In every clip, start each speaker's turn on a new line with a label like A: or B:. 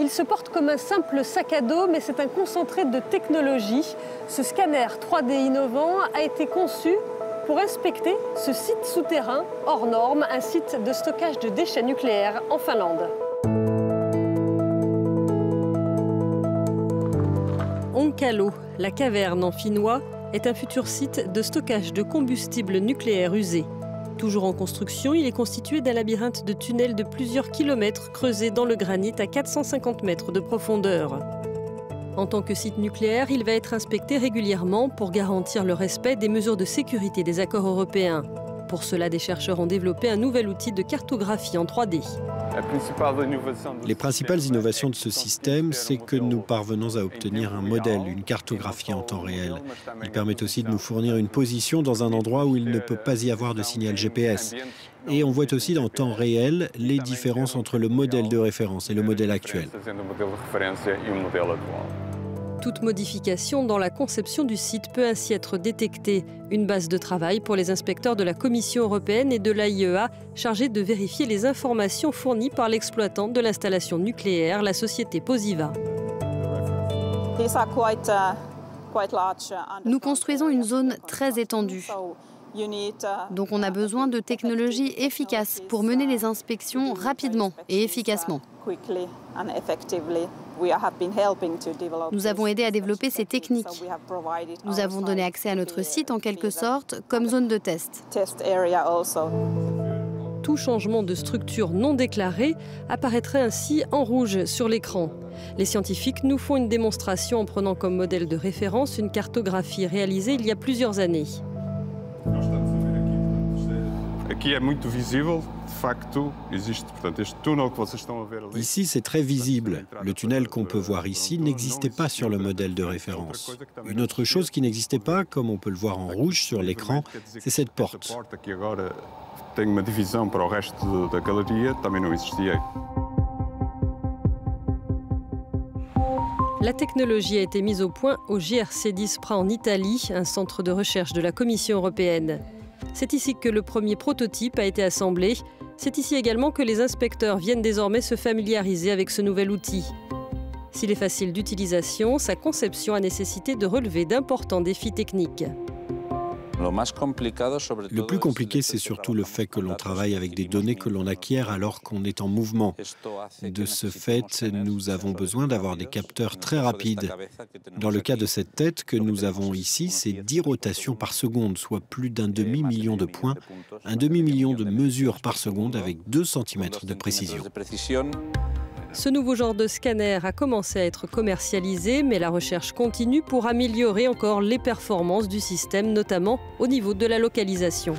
A: Il se porte comme un simple sac à dos, mais c'est un concentré de technologie. Ce scanner 3D innovant a été conçu pour inspecter ce site souterrain hors norme, un site de stockage de déchets nucléaires en Finlande. Onkalo, la caverne en finnois, est un futur site de stockage de combustible nucléaire usé. Toujours en construction, il est constitué d'un labyrinthe de tunnels de plusieurs kilomètres creusés dans le granit à 450 mètres de profondeur. En tant que site nucléaire, il va être inspecté régulièrement pour garantir le respect des mesures de sécurité des accords européens. Pour cela, des chercheurs ont développé un nouvel outil de cartographie en 3D.
B: Les principales innovations de ce système, c'est que nous parvenons à obtenir un modèle, une cartographie en temps réel. Il permet aussi de nous fournir une position dans un endroit où il ne peut pas y avoir de signal GPS. Et on voit aussi en temps réel les différences entre le modèle de référence et le modèle actuel.
A: Toute modification dans la conception du site peut ainsi être détectée. Une base de travail pour les inspecteurs de la Commission européenne et de l'AIEA chargés de vérifier les informations fournies par l'exploitant de l'installation nucléaire, la société Posiva.
C: Nous construisons une zone très étendue. Donc on a besoin de technologies efficaces pour mener les inspections rapidement et efficacement. Nous avons aidé à développer ces techniques. Nous avons donné accès à notre site en quelque sorte comme zone de test.
A: Tout changement de structure non déclaré apparaîtrait ainsi en rouge sur l'écran. Les scientifiques nous font une démonstration en prenant comme modèle de référence une cartographie réalisée il y a plusieurs années.
B: Ici, c'est très visible. Le tunnel qu'on peut voir ici n'existait pas sur le modèle de référence. Une autre chose qui n'existait pas, comme on peut le voir en rouge sur l'écran, c'est cette porte.
A: La technologie a été mise au point au JRC d'Ispra en Italie, un centre de recherche de la Commission européenne. C'est ici que le premier prototype a été assemblé. C'est ici également que les inspecteurs viennent désormais se familiariser avec ce nouvel outil. S'il est facile d'utilisation, sa conception a nécessité de relever d'importants défis techniques.
B: Le plus compliqué, c'est surtout le fait que l'on travaille avec des données que l'on acquiert alors qu'on est en mouvement. De ce fait, nous avons besoin d'avoir des capteurs très rapides. Dans le cas de cette tête que nous avons ici, c'est 10 rotations par seconde, soit plus d'un demi-million de points, un demi-million de mesures par seconde avec 2 cm de précision.
A: Ce nouveau genre de scanner a commencé à être commercialisé, mais la recherche continue pour améliorer encore les performances du système, notamment au niveau de la localisation.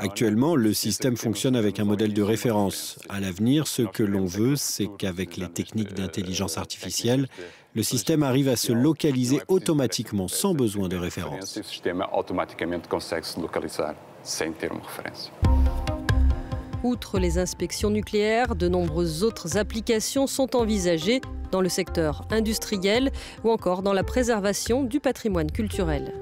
B: Actuellement, le système fonctionne avec un modèle de référence. À l'avenir, ce que l'on veut, c'est qu'avec les techniques d'intelligence artificielle, le système arrive à se localiser automatiquement, sans besoin de référence.
A: Outre les inspections nucléaires, de nombreuses autres applications sont envisagées dans le secteur industriel ou encore dans la préservation du patrimoine culturel.